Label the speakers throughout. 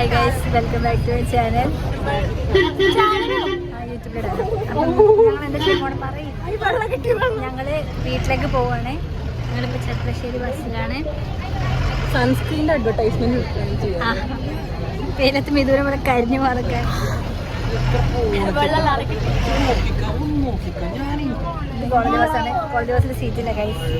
Speaker 1: Hi guys, welcome back to my channel. ഞങ്ങള് വീട്ടിലേക്ക് പോവാണ്. ഞങ്ങളിപ്പോ ചെർപ്പളശ്ശേരി ബസ്സിലാണ്.
Speaker 2: സൺസ്ക്രീനിന്റെ അഡ്വർടൈസ്മെന്റ്
Speaker 1: വെയിലത്ത് മിഥുനം ഇവിടെ കരിഞ്ഞു മാറക്കാൻ. കോളേജ് ബസ്സാണ്. കോളേജ് ബസ്സിൽ സീറ്റില്ല ഗൈസ്.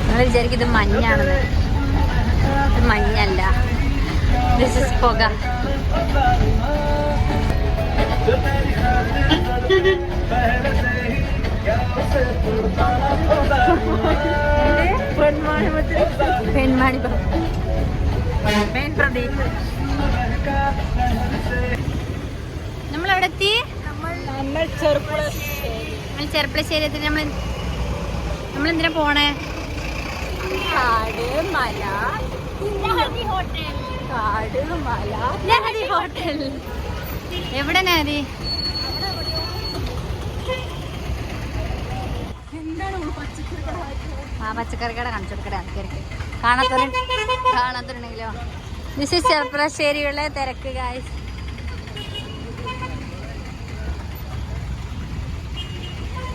Speaker 1: നിങ്ങൾ വിചാരിക്കും ഇത് മഞ്ഞാണെന്ന്. ഇത് മഞ്ഞല്ല, ദിസ് ഇസ് പുക. പെൺമാണി പ്രദീപ്. നമ്മളെവിടെ എത്തി? നമ്മൾ ചെർപ്പളശ്ശേരി എത്തി. നമ്മളെന്തിനാ പോണേ?
Speaker 2: കാട് മല
Speaker 1: നഹരി ഹോട്ടൽ. എവിടെ നഹരി? പച്ചക്കറി കട കാണിച്ചു കൊടുക്കട്ടെ ആൾക്കാർക്ക്. കാണാത്തവരുണ്ടെങ്കിലോ. ദിസ് ഈസ് ചെർപ്പളശ്ശേരിയുള്ള തിരക്ക് ഗായ്സ്.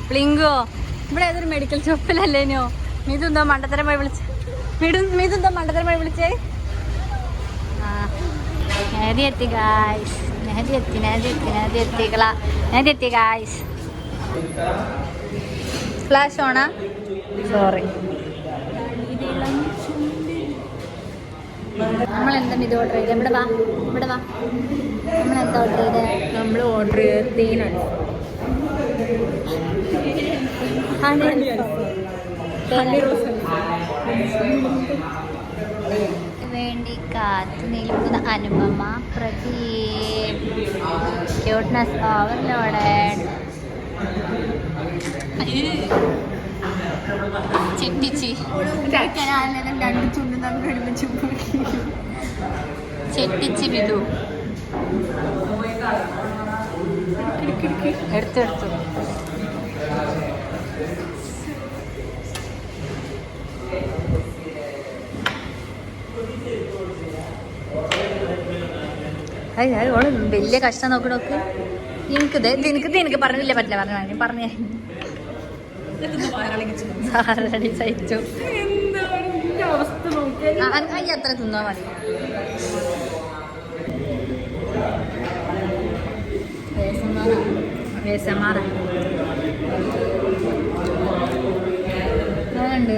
Speaker 1: പ്ലിങ്കോ ഇവിടെ ഏതൊരു മെഡിക്കൽ ഷോപ്പിലല്ലേനോ? മീതെന്തോ മണ്ടത്തരമായി വിളിച്ചേ. നഹരി എത്തി ഗായ്സ്. നഹരി എത്തി ഗായ്സ്. ഫ്ലാഷ് ഓണാ? സോറി. നമ്മളെന്താ ഇത് ഓർഡർ ചെയ്തത്? ഇവിടെ വാ. നമ്മളെന്താ ഓർഡർ ചെയ്തത്?
Speaker 2: നമ്മൾ ഓർഡർ ചെയ്തത് തേനാണ്.
Speaker 1: വേണ്ടി കാത്തു നിൽക്കുന്ന അനുപമ പ്രദീപ്. Cuteness overloaded. ചെട്ടിച്ചി വിധു എടുത്തെടുത്തു. വലിയ കഷ്ടം നോക്ക്. എനിക്ക് പറഞ്ഞില്ല, പറ്റില്ല. പറഞ്ഞു സഹിച്ചു. അത്ര തിന്നാ മതി. ഉണ്ട്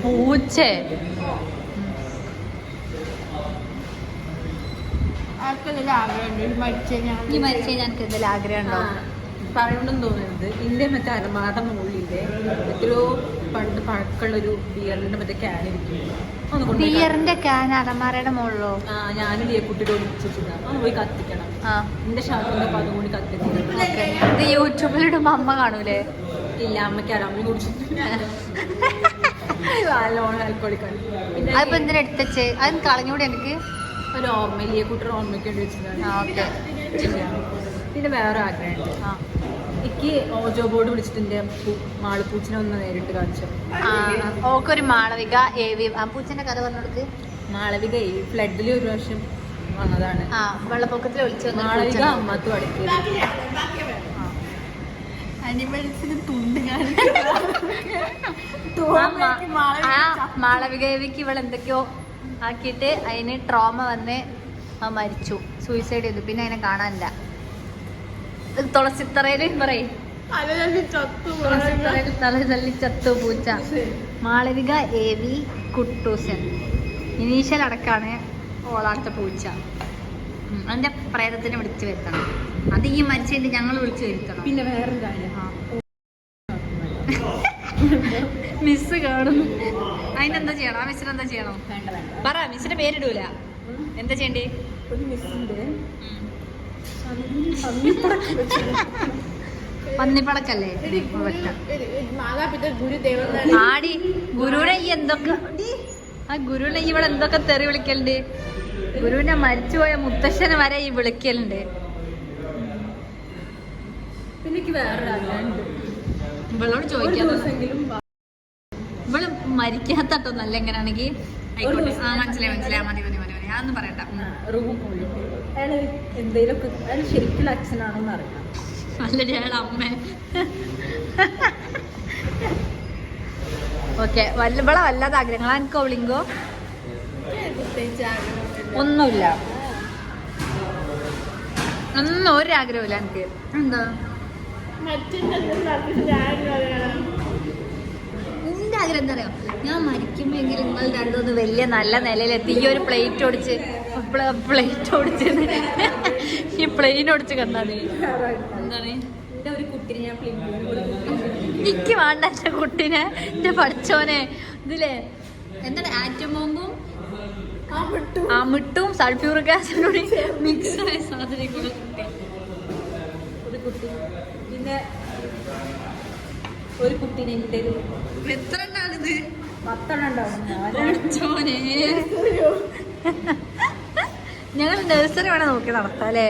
Speaker 1: പൂച്ച. ഈ മരിച്ച ഞങ്ങൾക്ക് എന്തെങ്കിലും ആഗ്രഹം ഉണ്ടോ?
Speaker 2: പറയണമെന്ന് തോന്നുന്നത് ഇല്ലേ, മറ്റേ അലമാരുടെ മുകളിലെ എത്രയോ പണ്ട് പഴക്കമുള്ളൊരു ബിയറിന്റെ മറ്റേ ക്യാൻ ഇരിക്കും.
Speaker 1: ബിയറിന്റെ ക്യാൻ അലമാരയുടെ മുകളിലോ?
Speaker 2: ഞാനും കുട്ടിയുടെ ഒളിച്ചിട്ടുണ്ട്. ഒന്ന് പോയി കത്തിക്കണം. എന്റെ ഷർട്ടിന്റെ പദം കൂടി കത്തിക്കണം.
Speaker 1: ഇത് യൂട്യൂബിലിടുമ്പോ അമ്മ കാണൂലേ?
Speaker 2: ഇല്ല, അമ്മയ്ക്കാരും അമ്മ കുടിച്ചിട്ടില്ല.
Speaker 1: അതിപ്പോ എന്തിനാ എടുത്തേ? അത് കളഞ്ഞൂടെ? എനിക്ക്
Speaker 2: ഒരു ഓർമ്മയില്ലേ, കുട്ടിയുടെ ഓർമ്മയ്ക്ക് വേണ്ടി വെച്ചിട്ടുണ്ട്. പിന്നെ വേറെ ആഗ്രഹമുണ്ട്. എനിക്ക് ഓജോ ബോർഡ് വിളിച്ചിട്ട് എന്റെ മാളിപ്പൂച്ചിനെ ഒന്ന് നേരിട്ട് കാണിച്ചു.
Speaker 1: ഓക്കൊരു മാളവിക ഏവി പൂച്ചന്റെ കഥ പറഞ്ഞെടുക്ക്.
Speaker 2: മാളവിക ഏവി ഫ്ലഡിൽ ഒരു പ്രാവശ്യം വന്നതാണ്.
Speaker 1: വെള്ളപ്പൊക്കത്തിൽ ഒളിച്ചു.
Speaker 2: മാളവിക അമ്മത്തും അടുക്കിയത്.
Speaker 1: അനിമൽസിന് തുണ്ട് മാളവിക ഏവിക്ക് ഇവളെന്തൊക്കെയോ ആക്കിയിട്ട് അതിന് ട്രോമ വന്ന് മരിച്ചു, സൂയിസൈഡ് ചെയ്തു. പിന്നെ അതിനെ കാണാനില്ല. തുളസിത്തറയില് പറയും തലതല്ലി ചത്തു പൂച്ച. മാളവിക ഏവി കുട്ടൂസൻ ഇനീഷ്യൽ അടക്കാണ് ഓളാട്ട പൂച്ച. അതിന്റെ പ്രേതത്തിനെ വിളിച്ചു വരുത്തണം. അത് ഈ മരിച്ചതിന്റെ ഞങ്ങൾ വിളിച്ചു വരുത്തണം.
Speaker 2: പിന്നെ വേറൊരു കാര്യം,
Speaker 1: മിസ് കാണുന്നു. അതിനെന്താ ചെയ്യണം? ആ മിസ്സിന് എന്താ ചെയ്യണം?
Speaker 2: വേണ്ട വേണ്ട.
Speaker 1: പറ, മിസ്സിന്റെ പേരിടൂല. എന്താ ചെയ്യണ്ടേ?
Speaker 2: ഒരു മിസ്സുണ്ട്
Speaker 1: പന്നിപ്പടക്കല്ലേ?
Speaker 2: മാതാപിതാ ഗുരുദേവൻ
Speaker 1: ആടി ഗുരുവിനെ ഈ എന്തൊക്കെ ആ ഗുരുവിനെ ഇവിടെ എന്തൊക്കെ തെറി വിളിക്കലുണ്ട്. ഗുരുവിനെ മരിച്ചുപോയ മുത്തശ്ശനെ വരെ ഈ വിളിക്കലുണ്ട്.
Speaker 2: പിന്നെ എനിക്ക് വേറൊരു ആഗ്രഹമുണ്ട്.
Speaker 1: ഇവളോട് ചോദിക്കാം.
Speaker 2: ദിവസമെങ്കിലും
Speaker 1: ഇവള് മരിക്കാത്തട്ടോ നല്ല എങ്ങനെയാണെങ്കിൽ ആയിക്കോട്ടെ. ആ മനസ്സിലായി മനസ്സിലായി. മതി മതി മതി മതി. ഞാനൊന്നും പറയണ്ട.
Speaker 2: റൂം പോയിട്ട് അയാൾ എന്തെങ്കിലുമൊക്കെ അയാൾ ശരിക്കുള്ള അച്ഛനാണോന്ന് അറിയാം.
Speaker 1: നല്ലൊരു അയാളെ അമ്മ. ഓക്കെ. ഇവളെ വല്ലാതെ ആഗ്രഹങ്ങൾ എനിക്കോ വിളിങ്കോ ഒന്നുമില്ല. ഒന്നും ഒരു ആഗ്രഹമില്ല എനിക്ക്. എന്താ എന്റെ ആഗ്രഹം എന്താ അറിയോ? ഞാൻ മരിക്കുമ്പോഴെങ്കിലും നിങ്ങൾ രണ്ടൊന്ന് വലിയ നല്ല നിലയിലെത്തി ഈ ഒരു പ്ലേറ്റ് ഓടിച്ച് ഈ പ്ലെയിൻ ഓടിച്ച് കണ്ടാ നീ എന്താണ്
Speaker 2: ഒരു കുട്ടിനെ ഞാൻ
Speaker 1: എനിക്ക് വേണ്ട എന്റെ കുട്ടീനെ. എന്റെ പഠിച്ചോനെ ഇതില്ലേ എന്താണ് ആറ്റം ബോംബും അമിട്ടും സൾഫ്യൂറിക് ആസിഡും മിക്സ് ആയ സാധനങ്ങളെ കുട്ടി.
Speaker 2: ഒരു കുട്ടി പിന്നെ ഒരു കുട്ടീനെ എൻ്റെ
Speaker 1: എത്ര എണ്ണാണിത്?
Speaker 2: 10 ഉണ്ടാവും.
Speaker 1: പഠിച്ചോനെ ഞങ്ങൾ നഴ്സറി വേണേ നോക്കി നടത്താം അല്ലേ?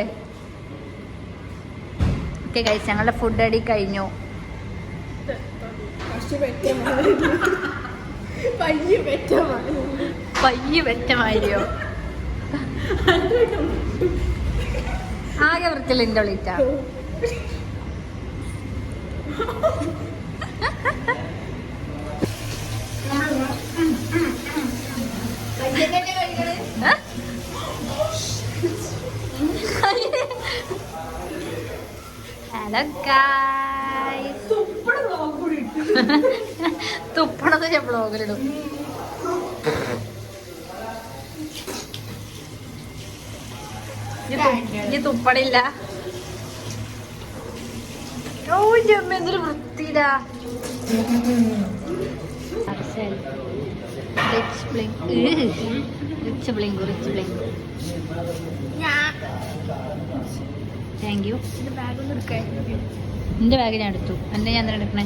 Speaker 1: ഓക്കെ കഴിച്ചു. ഞങ്ങളുടെ ഫുഡ് അടി കഴിഞ്ഞു. പയ്യ വെറ്റമായിരിയോ? ആകെ വൃത്തിയില്ല എൻ്റെ വിളിച്ച. Hello guys. തുപ്പണത് ഞാൻ ബ്ലോഗിലിടും. ഇനി തുപ്പണില്ല. ഓ ജമ്മ എന്തൊരു വൃത്തിയിലാ. Thank you. എന്റെ ബാഗ് ഞാൻ എടുത്തു. എന്റെ ഞാൻ എന്തിനാ എടുക്കണേ?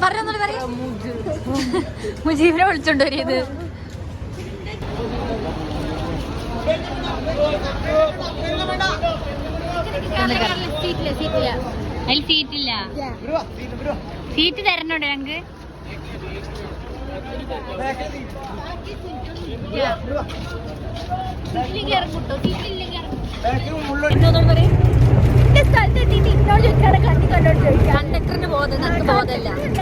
Speaker 1: പറഞ്ഞോളൂ പറ. മുജീബിനെ വിളിച്ചോണ്ട് വരിയത്. അതിൽ സീറ്റില്ല. സീറ്റ് തരണോടെ ഞങ്ങക്ക്? കണ്ടക്ടറിന് ബോധം നമുക്ക് ബോധമല്ല. എന്റെ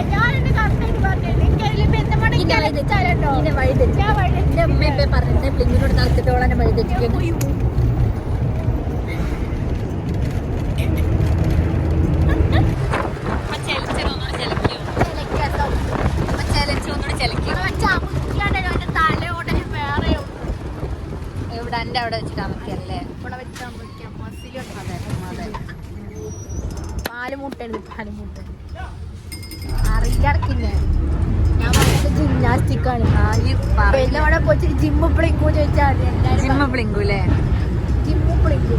Speaker 1: അമ്മ പറഞ്ഞിട്ട് പ്ലിങ്ങിനോട് നടത്തിട്ടോളെ വഴി തെറ്റിക്കുന്നു. എവിടെ എന്റെ അവിടെ വെച്ചിട്ട് അമർത്തിയല്ലേ?
Speaker 2: ഇവിടെ വെച്ച് അമർത്തിയാൽ പാലുമുട്ടുണ്ട്. പാലുമുട്ട അറിയിടക്കില്ലേ? ഞാൻ പറഞ്ഞത് ജിംനാസ്റ്റിക് ആണ്. അവിടെ പോയിട്ട് ജിമ്മ് പ്ലിങ്കു ചോദിച്ചാൽ
Speaker 1: ജിമ്മ് പ്ലിങ്കൂല്ലേ?
Speaker 2: ജിമ്മ് പ്ലിങ്കു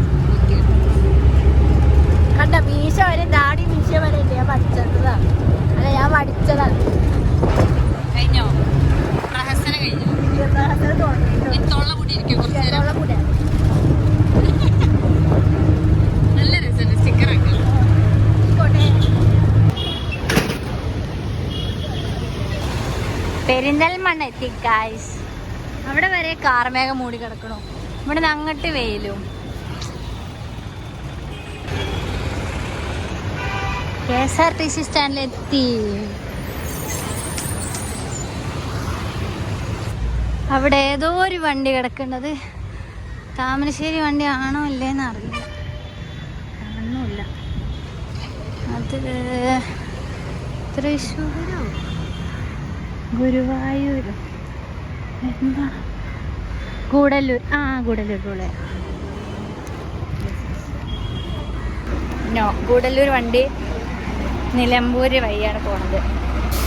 Speaker 2: കണ്ട മീശ വരെ ദാടി മീശ വരെ ഇല്ല. ഞാൻ പഠിച്ചതാ. അല്ല ഞാൻ പഠിച്ചതാണ്.
Speaker 1: കഴിഞ്ഞോ? പ്രഹസന കഴിഞ്ഞു. തൊള്ള കൂടിയിരിക്കും കുറച്ച് നേരം. നല്ല രസമുണ്ട് സ്റ്റിക്കറൊക്കെ. പെരിന്തൽമണ്ണ എത്തി ഗായ്സ്. അവിടെ വരെ കാർമേഘം മൂടി കിടക്കണു. ഇവിടെ നിന്ന് അങ്ങോട്ട് വെയിലും. KSRTC സ്റ്റാൻഡിലെത്തി. അവിടെ ഏതോ ഒരു വണ്ടി കിടക്കുന്നത്. താമരശ്ശേരി വണ്ടി ആണോ ഇല്ലേന്ന് അറിയില്ല. കാണുന്നില്ല. അത് തൃശ്ശൂരോ ഗുരുവായൂരോ എന്താ? ഗൂഡല്ലൂർ. ഗൂഡല്ലൂർ. ഗൂഡല്ലൂർ വണ്ടി നിലമ്പൂര് വഴിയാണ് പോകുന്നത്.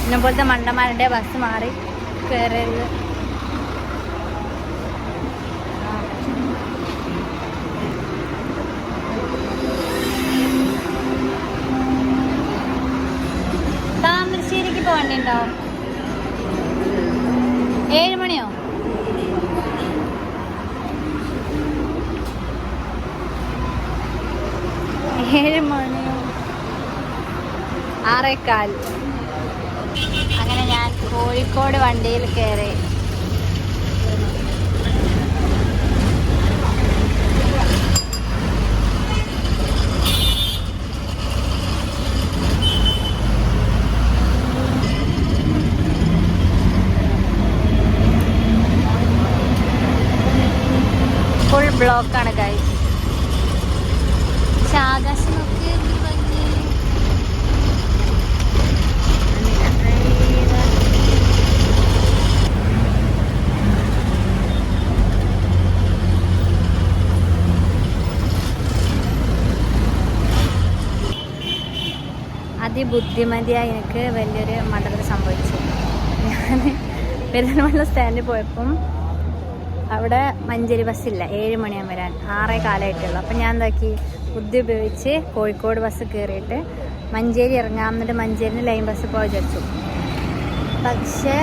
Speaker 1: എന്നെ പോലത്തെ മണ്ടന്മാരുടെ ബസ് മാറി കയറരുത്. താമരശ്ശേരിക്ക് പോകണ്ടുണ്ടാവും. 7 മണിയോ? 7 മണിയോ? 6:15. അങ്ങനെ ഞാൻ കോഴിക്കോട് വണ്ടിയിൽ കയറി. ഫുൾ ബ്ലോക്കാണ് ഗൈസ്. ആകാശം നോക്കി അതിബുദ്ധിമതിയായി എനിക്ക് വലിയൊരു മണ്ടത്തിൽ സംഭവിച്ചു. ഞാൻ പെരുന്തൽമണ്ണ സ്റ്റാൻഡിൽ പോയപ്പം അവിടെ മഞ്ചേരി ബസ്സില്ല, 7 മണിയാകുമ്പോൾ വരാൻ. 6:15 അപ്പം ഞാൻ എന്താക്കി, ബുദ്ധി ഉപയോഗിച്ച് കോഴിക്കോട് ബസ് കയറിയിട്ട് മഞ്ചേരി ഇറങ്ങാം, എന്നിട്ട് മഞ്ചേരിന് ലൈൻ ബസ് പോയി വിചാരിച്ചു. പക്ഷേ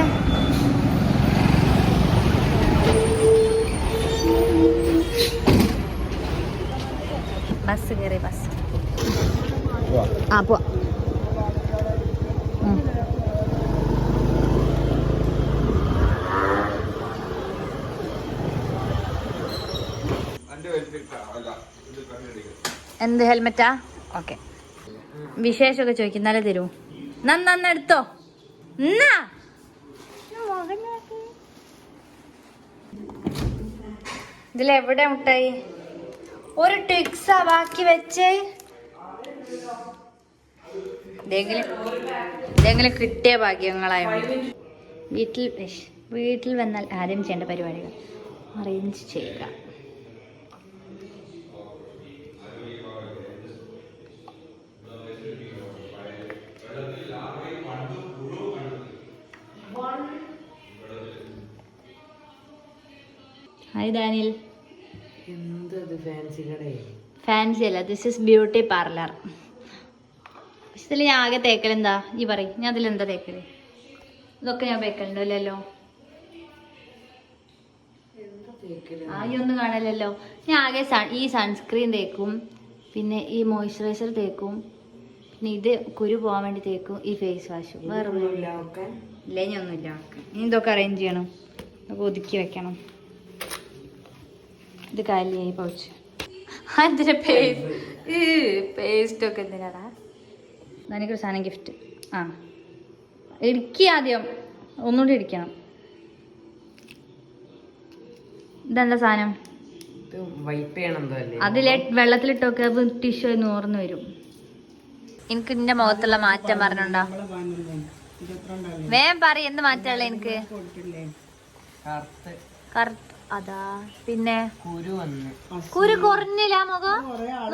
Speaker 1: ബസ് കയറി. ബസ് പോവാ. എന്ത് ഹെൽമെറ്റാ? ഓക്കെ. വിശേഷമൊക്കെ ചോദിക്കുന്നാലേ തരൂ. നന്നെടുത്തോ. ഇതിലെവിടെ മുട്ടായി? ഒരു ട്വിക്സാ ബാക്കി വെച്ചേ. ഇതെങ്കിലും കിട്ടിയ ഭാഗ്യങ്ങളായോണ്ട്. വീട്ടിൽ വന്നാൽ ആദ്യം ചെയ്യേണ്ട പരിപാടികൾ അറേഞ്ച് ചെയ്യുക. ഹായ് ഡാനിൽ. ഫാൻസി അല്ല, ദിസ് ഇസ് ബ്യൂട്ടി പാർലർ. ഇതിൽ ഞാൻ ആകെ തേക്കലെന്താ ഈ പറയും? ഞാൻ അതിലെന്താ തേക്കല്? ഇതൊക്കെ ഞാൻ തേക്കലുണ്ടോ? ഇല്ലല്ലോ. ഒന്നും കാണലല്ലോ. ഞാൻ ആകെ ഈ സൺസ്ക്രീൻ തേക്കും, പിന്നെ ഈ മോയ്സ്ചറൈസർ തേക്കും, പിന്നെ ഇത് കുരു പോകാൻ വേണ്ടി തേക്കും, ഈ ഫേസ് വാഷും. വേറെ ഇല്ല, ഞാൻ ഒന്നുമില്ല. ഇനി ഇതൊക്കെ അറേഞ്ച് ചെയ്യണം, ഇതൊക്കെ ഒതുക്കി വെക്കണം. ഇത് കാലിയായി പൗച്ച്. അതിന്റെ പേസ്റ്റൊക്കെ എന്തിനാടാ? എനിക്കൊരു സാധനം ഗിഫ്റ്റ്. ഇടിക്കുക ആദ്യം, ഒന്നുകൂടി ഇടിക്കണം. ഇതെന്താ സാധനം? അതിലെ വെള്ളത്തിലിട്ടൊക്കെ ടിഷ്യൂ നൂർന്ന് വരും. എനിക്ക് നിന്റെ മുഖത്തുള്ള മാറ്റം പറഞ്ഞുണ്ടോ? വേഗം പറ, എന്ത് മാറ്റമുള്ള എനിക്ക്? അതാ, പിന്നെ കുരു കുറഞ്ഞില്ല മുഖം?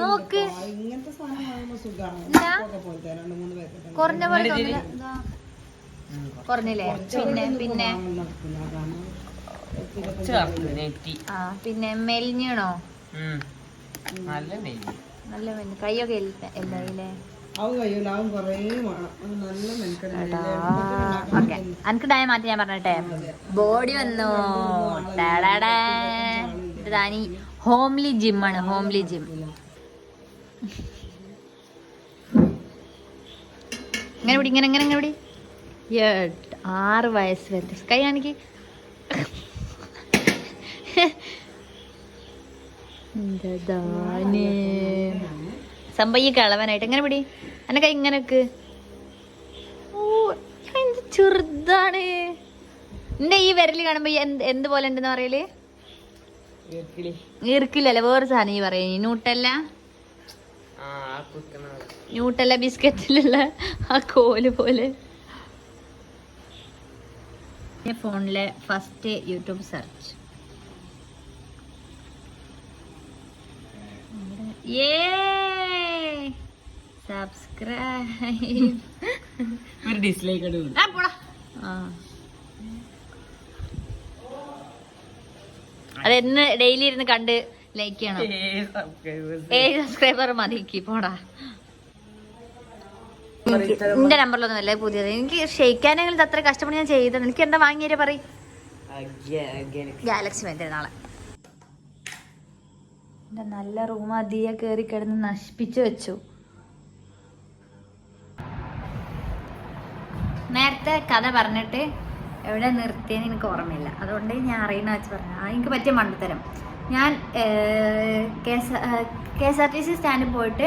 Speaker 1: നോക്ക്, കുറഞ്ഞ പോലെ തോന്നില്ല. കുറഞ്ഞില്ലേ? പിന്നെ പിന്നെ മെലിഞ്ഞണോ? നല്ല മെലിഞ്ഞു. കൈയൊക്കെ എല്ലായില്ലേ? എനിക്ക് ഡയ മാറ്റി ഞാൻ പറഞ്ഞിട്ടെ. ബോഡി വന്നു. ഇതാനി ഹോംലി ജിമ്മാണ്, ഹോംലി ജിം. ഇങ്ങനെ പിടി, ഇങ്ങനെ പിടി. 6 വയസ്സ് വരെ കൈ കാണിക്ക്. സംഭവം കളവനായിട്ട് എങ്ങനെ പിടി. എന്നെ കൈ ഇങ്ങനെ വെക്ക്. ഓ, എന്ത് ചെറുതാണ്. എന്റെ ഈ വിരല് കാണുമ്പോ എന്ത് പോലെ ഉണ്ടെന്ന് പറയല്? ഈർക്കില്ലല്ലേ, വേറെ സാധനം ഈ പറയ. ന്യൂട്ടല്ല ബിസ്ക്കറ്റിലുള്ള ആ കോല് പോലെ. ഫോണിലെ ഫസ്റ്റ് യൂട്യൂബ് സെർച്ച്. സബ്സ്ക്രൈബ്
Speaker 2: ഒരു ഡിസ്ലൈക്ക്
Speaker 1: അതെന്ന് ഡെയിലി ഇരുന്ന് കണ്ട് ലൈക്ക് ചെയ്യണം. 7 സബ്സ്ക്രൈബർ മതിക്ക് പോടാ. എന്റെ നമ്പറിലൊന്നും അല്ലേ പുതിയത്. എനിക്ക് ഷെയ്ക്കാനെങ്കിലും അത്ര കഷ്ടപ്പെട്ട് ഞാൻ ചെയ്തത്. എനിക്ക് എന്താ വാങ്ങിയേ പറയും. ഗാലക്സി വേണ്ട നാളെ. എന്റെ നല്ല റൂം അധിക കയറി കിടന്ന് നശിപ്പിച്ചു വെച്ചു. നേരത്തെ കഥ പറഞ്ഞിട്ട് എവിടെ നിർത്തിയെന്ന് എനിക്ക് ഓർമ്മയില്ല. അതുകൊണ്ട് ഞാൻ അറിയുന്ന വെച്ച് പറഞ്ഞു. എനിക്ക് പറ്റിയ മണ്ടത്തരം. ഞാൻ KSRTC സ്റ്റാൻഡിൽ പോയിട്ട്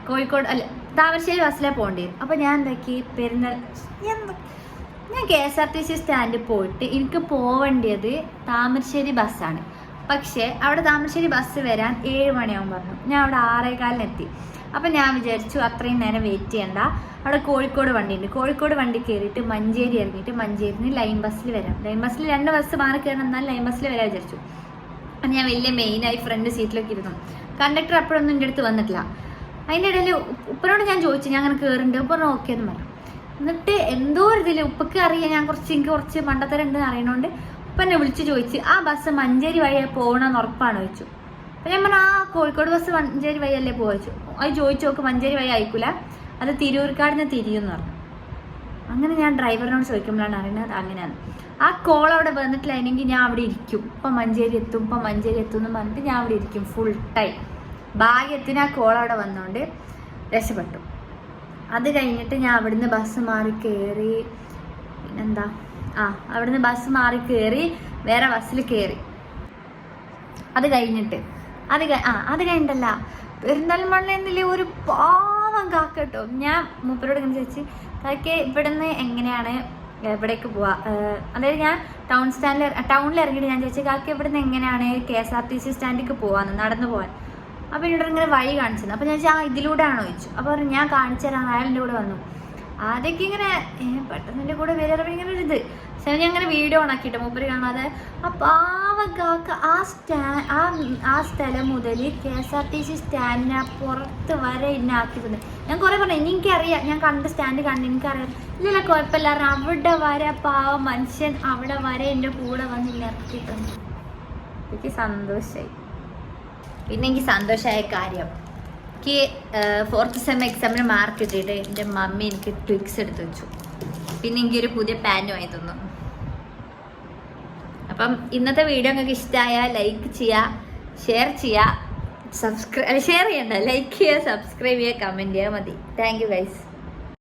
Speaker 1: കോഴിക്കോട് അല്ല താമരശ്ശേരി ബസ്സിലേ പോകേണ്ടി വരും. അപ്പോൾ ഞാൻ എന്താക്കി ഞാൻ KSRTC സ്റ്റാൻഡിൽ പോയിട്ട് എനിക്ക് പോവേണ്ടത് താമരശ്ശേരി ബസ്സാണ്. പക്ഷേ അവിടെ താമരശ്ശേരി ബസ് വരാൻ 7 മണിയാവും പറഞ്ഞു. ഞാൻ അവിടെ 6:15 എത്തി. അപ്പം ഞാൻ വിചാരിച്ചു അത്രയും നേരം വെയിറ്റ് ചെയ്യണ്ട, അവിടെ കോഴിക്കോട് വണ്ടിയുണ്ട്. കോഴിക്കോട് വണ്ടി കയറിയിട്ട് മഞ്ചേരി ഇറങ്ങിയിട്ട് മഞ്ചേരിയിൽ നിന്ന് ലൈൻ ബസ്സിൽ വരാം. ലൈൻ ബസ്സിൽ 2 ബസ് മാറി കയറണം, എന്നാലും ലൈൻ ബസ്സിൽ വരാൻ വിചാരിച്ചു. അപ്പം ഞാൻ വലിയ മെയിനായി ഫ്രണ്ട് സീറ്റിലൊക്കെ ഇരുന്നു. കണ്ടക്ടർ അപ്പോഴൊന്നും എൻ്റെ അടുത്ത് വന്നിട്ടില്ല. അതിൻ്റെ ഇടയിൽ ഉപ്പനോട് ഞാൻ ചോദിച്ചു, ഞാൻ അങ്ങനെ കയറുന്നുണ്ട്. ഉപ്പ ഓക്കെ എന്ന് പറഞ്ഞു. എന്നിട്ട് എന്തോ ഒരു ഇതിൽ ഉപ്പക്ക് അറിയാം എനിക്ക് കുറച്ച് മണ്ടത്തരം ഉണ്ടെന്ന് അറിയണോണ്ട് ഉപ്പ എന്നെ വിളിച്ച് ചോദിച്ച് ആ ബസ് മഞ്ചേരി വഴിയെ പോകണമെന്ന് ഉറപ്പാണ് ചോദിച്ചു. അപ്പം ഞാൻ പറഞ്ഞു ആ കോഴിക്കോട് ബസ് മഞ്ചേരി വഴിയല്ലേ പോയിച്ചു. അത് ചോദിച്ചു നോക്ക്, മഞ്ചേരി വഴി അയക്കൂല, അത് തിരൂർക്കാടിന് തിരിയുമെന്ന് പറഞ്ഞു. അങ്ങനെ ഞാൻ ഡ്രൈവറിനോട് ചോദിക്കുമ്പോഴാണ് അറിയുന്നത് അങ്ങനെയാണ്. ആ കോൾ അവിടെ വന്നിട്ടില്ലെങ്കിൽ ഞാൻ അവിടെ ഇരിക്കും. ഇപ്പം മഞ്ചേരി എത്തും എന്ന് പറഞ്ഞിട്ട് ഞാൻ അവിടെ ഇരിക്കും ഫുൾ ടൈം. ഭാഗ്യത്തിന് ആ കോൾ അവിടെ വന്നുകൊണ്ട് രക്ഷപ്പെട്ടു. അത് കഴിഞ്ഞിട്ട് ഞാൻ അവിടുന്ന് ബസ് മാറി കയറി. പിന്നെന്താ അവിടുന്ന് ബസ് മാറി കയറി വേറെ ബസ്സിൽ കയറി. അത് കഴിഞ്ഞിട്ടല്ല പെരിന്തൽമണ്ണയിൽ ഒരു പാവം കാക്ക കേട്ടോ. ഞാൻ മൂപ്പരോട് ഇങ്ങനെ ചോദിച്ചു, കാക്കെ ഇവിടുന്ന് എങ്ങനെയാണ് എവിടേക്ക് പോവാ, അതായത് ഞാൻ ടൗണിൽ ഇറങ്ങിയിട്ട് ഞാൻ ചോദിച്ചു കാക്ക ഇവിടുന്ന് എങ്ങനെയാണ് KSRTC സ്റ്റാൻഡിലേക്ക് പോവാന്ന്, നടന്നു പോകാൻ. അപ്പോൾ എന്നോട് ഇങ്ങനെ വഴി കാണിച്ചത്. അപ്പോൾ ഞാൻ ചോദിച്ചാൽ ഇതിലൂടെ ആണോ ചോദിച്ചു. അപ്പോൾ പറഞ്ഞു ഞാൻ കാണിച്ചു തരാം. അയാളിൻ്റെ കൂടെ വന്നു. ആദ്യമൊക്കെ ഇങ്ങനെ പെട്ടെന്ന് എൻ്റെ കൂടെ വരെ ഇങ്ങനെ ഒരു ഇത്. പക്ഷെ ഞാൻ ഇങ്ങനെ വീഡിയോ ഓണാക്കിയിട്ട് മൂപ്പര് കാണാതെ ആ പാവക്കാക്ക് ആ സ്ഥലം മുതൽ KSRTC സ്റ്റാൻഡിന് പുറത്ത് വരെ എന്നെ ആക്കി തന്നെ. ഞാൻ കുറേ പറഞ്ഞു എനിക്കറിയാം, ഞാൻ സ്റ്റാൻഡ് കണ്ട് എനിക്കറിയാം. ഇല്ല കുഴപ്പമില്ല, അവിടെ വരെ പാവ മനുഷ്യൻ അവിടെ വരെ എൻ്റെ കൂടെ വന്ന് ഇറക്കി തന്നു. എനിക്ക് സന്തോഷമായി. പിന്നെ എനിക്ക് സന്തോഷമായ കാര്യം, എനിക്ക് 4th സെം എക്സാമിന് മാർക്ക് കിട്ടിയിട്ട് എൻ്റെ മമ്മി എനിക്ക് ട്വിക്സ് എടുത്ത് വെച്ചു. പിന്നെ എനിക്കൊരു പുതിയ പാൻറ് വാങ്ങി തന്നു. അപ്പം ഇന്നത്തെ വീഡിയോ നിങ്ങൾക്ക് ഇഷ്ടമായാൽ ലൈക്ക് ചെയ്യുക, ഷെയർ ചെയ്യുക, ഷെയർ ചെയ്യണ്ട, ലൈക്ക് ചെയ്യുക, സബ്സ്ക്രൈബ് ചെയ്യുക, കമൻറ്റ് ചെയ്യുക. മതി. Thank you guys.